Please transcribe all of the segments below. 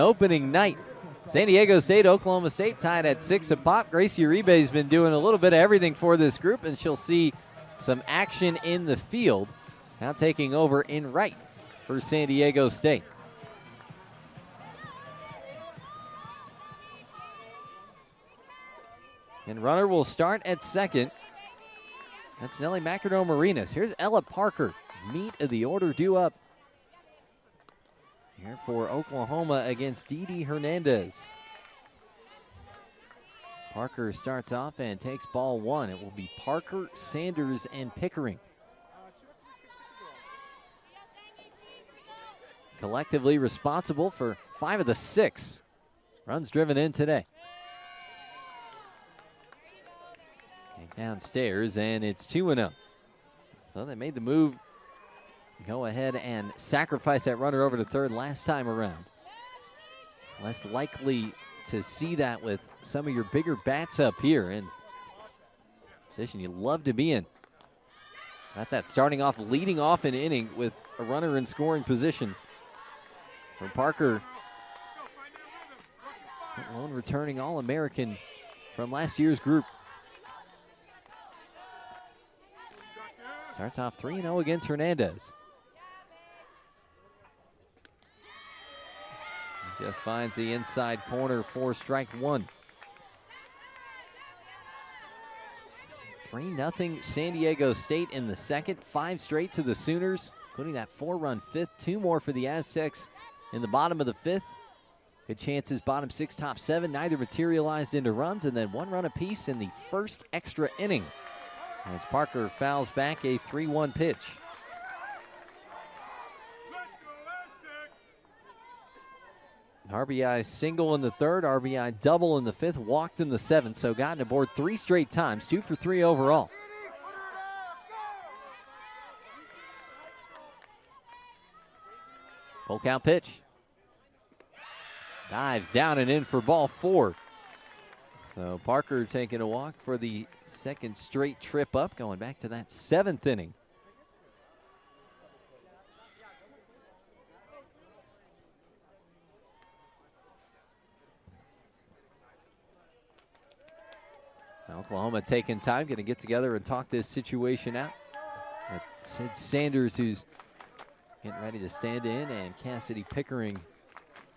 Opening night, San Diego State, Oklahoma State tied at 6 apiece. Gracie Uribe's been doing a little bit of everything for this group, and she'll see some action in the field. Now taking over in right for San Diego State. And runner will start at second. That's Nellie McAdoo-Marinas. Here's Ella Parker. Meat of the order due up here for Oklahoma against Didi Hernandez. Parker starts off and takes ball one. It will be Parker, Sanders, and Pickering. Collectively responsible for 5 of the 6 runs driven in today. Downstairs, and it's 2-0. So they made the move. Go ahead and sacrifice that runner over to third last time around. Less likely to see that with some of your bigger bats up here, and position you love to be in. Got that starting off, leading off an inning with a runner in scoring position. For Parker, lone returning All-American from last year's group. Starts off 3-0 against Hernandez. Just finds the inside corner for strike one. 3-0 San Diego State in the second. 5 straight to the Sooners, including that 4-run fifth. 2 more for the Aztecs in the bottom of the 5th. Good chances, bottom 6, top 7. Neither materialized into runs, and then 1 run apiece in the first extra inning, as Parker fouls back a 3-1 pitch. RBI single in the 3rd, RBI double in the 5th, walked in the 7th, so gotten aboard 3 straight times, 2 for 3 overall. Full count pitch. Dives down and in for ball 4. So Parker taking a walk for the 2nd straight trip up, going back to that 7th inning. Oklahoma taking time, going to get together and talk this situation out. With Sid Sanders, who's getting ready to stand in, and Cassidy Pickering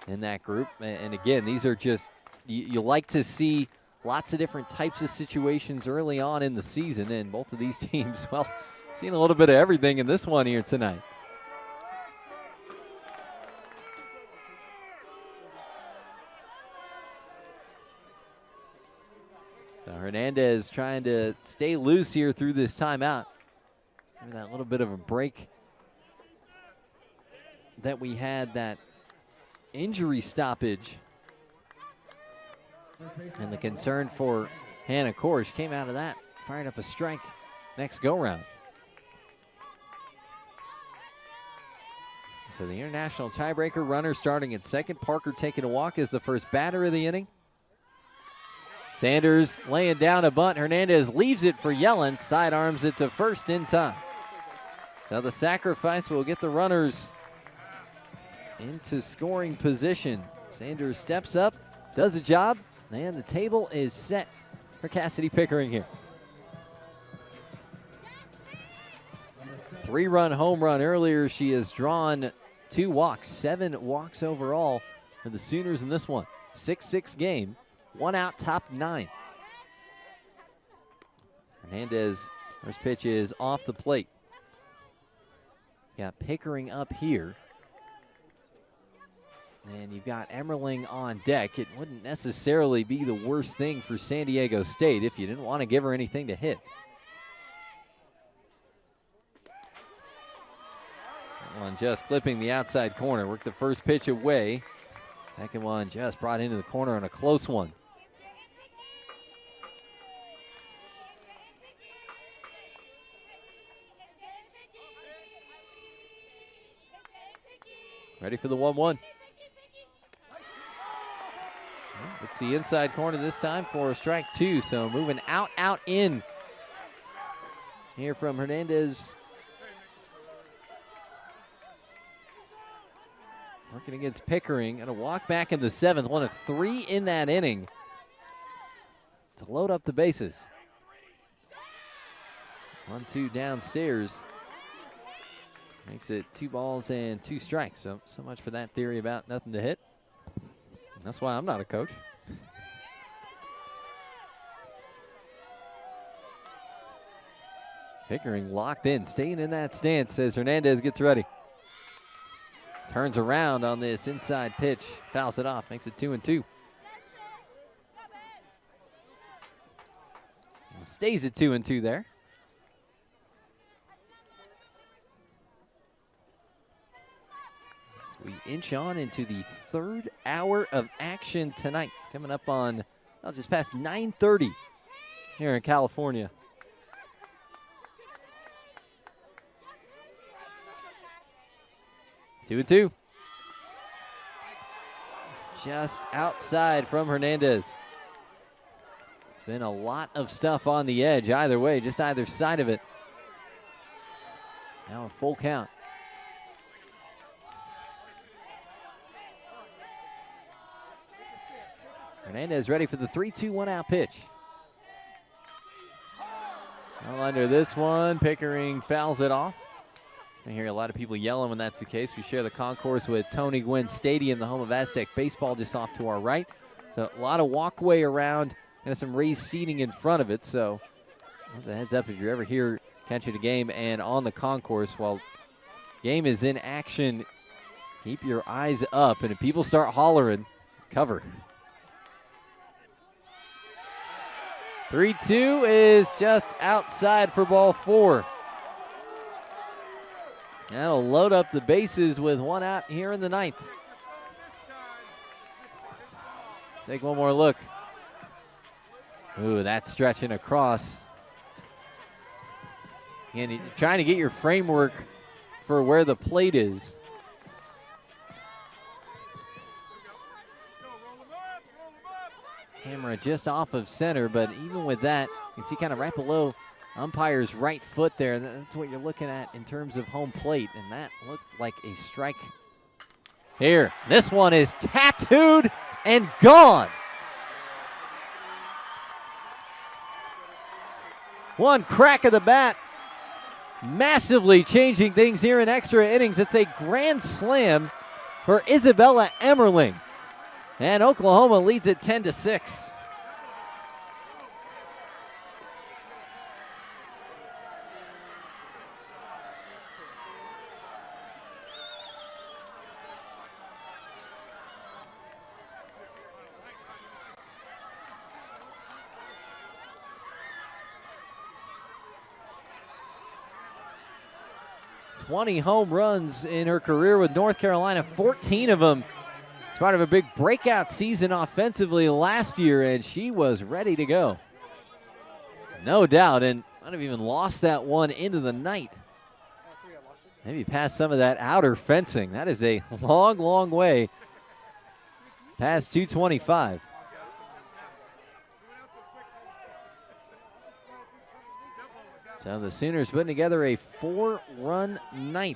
in that group. And again, these are just, you like to see lots of different types of situations early on in the season, and both of these teams, well, seeing a little bit of everything in this one here tonight. So Hernandez trying to stay loose here through this timeout. Maybe that little bit of a break that we had, that injury stoppage, and the concern for Hannah Korsh came out of that, firing up a strike next go-round. So the international tiebreaker runner starting at second. Parker taking a walk as the first batter of the inning. Sanders laying down a bunt. Hernandez leaves it for Yellen, sidearms it to first in time. So the sacrifice will get the runners into scoring position. Sanders steps up, does a job, and the table is set for Cassidy Pickering here. 3-run home run earlier. She has drawn 2 walks, 7 walks overall for the Sooners in this one. 6-6 game. 1 out, top 9. Hernandez, first pitch is off the plate. Got Pickering up here. And you've got Emerling on deck. It wouldn't necessarily be the worst thing for San Diego State if you didn't want to give her anything to hit. That one just clipping the outside corner. Worked the first pitch away. Second one just brought into the corner on a close one. Ready for the 1-1. It's the inside corner this time for strike 2. So moving out, out, in. Here from Hernandez. working against Pickering. Going to walk back in the 7th, 1 of 3 in that inning to load up the bases. 1-2 downstairs. Makes it 2 balls and 2 strikes. So much for that theory about nothing to hit. And that's why I'm not a coach. Pickering locked in, staying in that stance as Hernandez gets ready. Turns around on this inside pitch, fouls it off, makes it 2-2. Stays at 2-2 there. As we inch on into the 3rd hour of action tonight, coming up on just past 9:30 here in California. Two and two. Just outside from Hernandez. It's been a lot of stuff on the edge either way, just either side of it. Now a full count. Hernandez ready for the 3-2 1-out pitch. Well, under this one, Pickering fouls it off. I hear a lot of people yelling when that's the case. We share the concourse with Tony Gwynn Stadium, the home of Aztec baseball, just off to our right. So a lot of walkway around and some raised seating in front of it. So a heads up if you're ever here catching a game and on the concourse while game is in action, keep your eyes up. And if people start hollering, cover. 3-2 is just outside for ball 4. That'll load up the bases with 1 out here in the 9th. Let's take one more look. Ooh, that's stretching across. And you're trying to get your framework for where the plate is. Hammer just off of center, but even with that, you can see kind of right below umpire's right foot there. That's what you're looking at in terms of home plate, and that looked like a strike. Here, this one is tattooed and gone. One crack of the bat, massively changing things here in extra innings. It's a grand slam for Isabella Emerling, and Oklahoma leads it 10-6. "20 home runs in her career with North Carolina, 14 of them. It's part of a big breakout season offensively last year, and she was ready to go. No doubt, and might have even lost that one into the night. Maybe past some of that outer fencing. That is a long, long way past 225. So the Sooners putting together a 4-run 9th.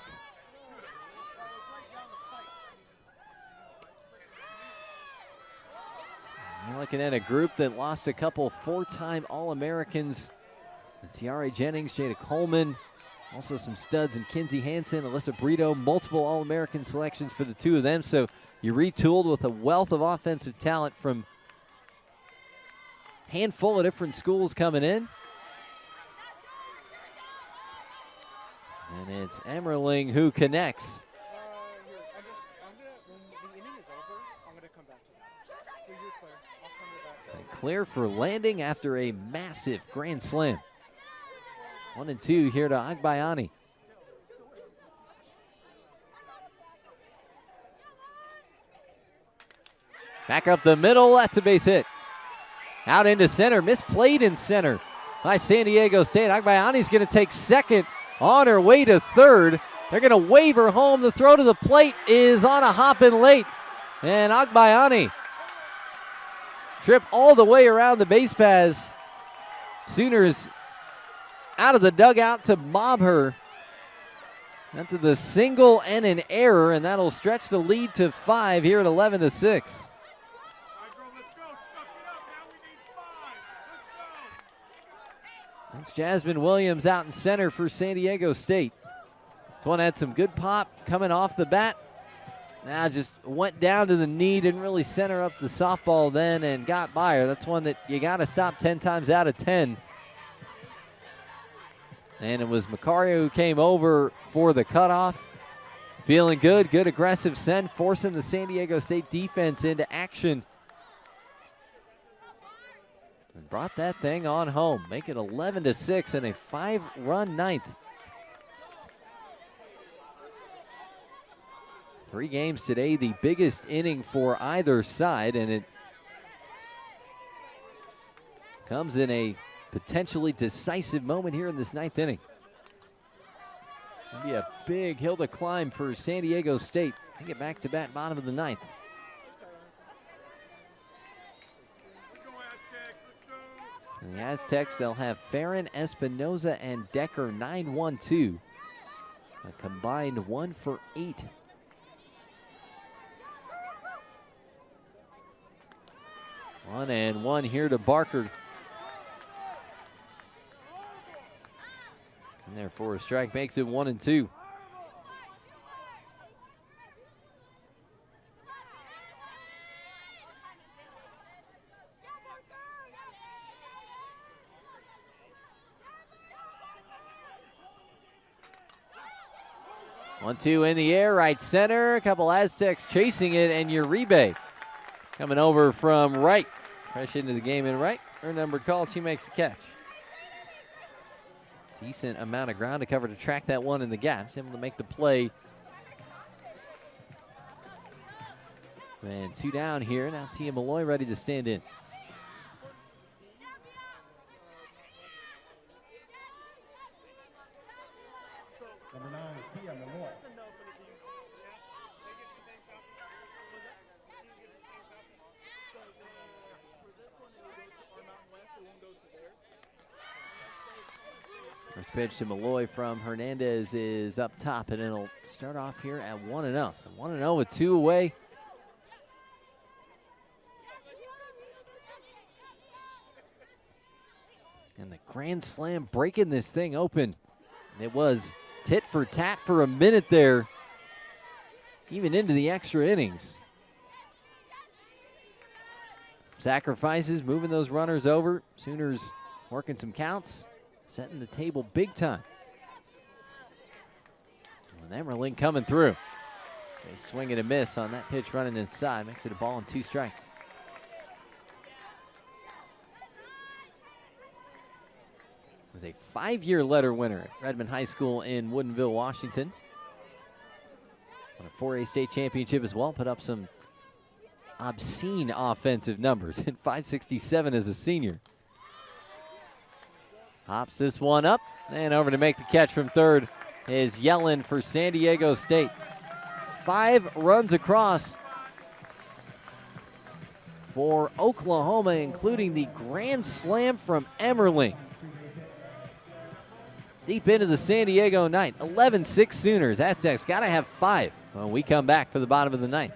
You're looking at a group that lost a couple 4-time All-Americans. Tiare Jennings, Jada Coleman, also some studs in Kinsey Hansen, Alyssa Brito, multiple All-American selections for the two of them. So you retooled with a wealth of offensive talent from a handful of different schools coming in. And it's Emerling who connects. Clear for landing after a massive grand slam. 1-2 here to Agbayani. Back up the middle, that's a base hit. Out into center, misplayed in center by San Diego State. Agbayani's going to take second on her way to third. They're going to wave her home. The throw to the plate is on a hop in late. And Agbayani trip all the way around the base paths. Sooners out of the dugout to mob her. After the single and an error, and that'll stretch the lead to 5 here at 11-6. That's Jasmine Williams out in center for San Diego State. This one had some good pop coming off the bat. Now just went down to the knee, didn't really center up the softball then and got by her. That's one that you got to stop 10 times out of 10. And it was Macario who came over for the cutoff. Feeling good, good aggressive send, forcing the San Diego State defense into action. And brought that thing on home, make it 11-6 in a 5-run ninth. 3 games today, the biggest inning for either side, and it comes in a potentially decisive moment here in this 9th inning. It'll be a big hill to climb for San Diego State. They get back to bat bottom of the 9th. And the Aztecs, they'll have Farron, Espinoza, and Decker 9-1-2. A combined 1 for 8. One and one here to Barker. And therefore a strike makes it 1-2. One-two in the air, right center. A couple Aztecs chasing it, and Uribe coming over from right. Fresh into the game in right. Her number called, she makes the catch. Decent amount of ground to cover to track that one in the gaps. Able to make the play. And 2 down here. Now Tia Malloy ready to stand in. Number 9, Tia Malloy. First pitch to Malloy from Hernandez is up top, and it'll start off here at 1-0. So 1-0 with 2 away. And the grand slam breaking this thing open. It was tit for tat for a minute there, even into the extra innings. Sacrifices, moving those runners over. Sooners working some counts, setting the table big time. And Emerling coming through. So a swing and a miss on that pitch running inside. Makes it a ball and 2 strikes. Was a 5-year letter winner at Redmond High School in Woodinville, Washington. Won a 4A state championship as well. Put up some obscene offensive numbers. Hit .567 as a senior. Hops this one up, and over to make the catch from third is Yellen for San Diego State. 5 runs across for Oklahoma, including the grand slam from Emerling. Deep into the San Diego night. 11-6 Sooners. Aztecs got to have 5 when we come back for the bottom of the 9th.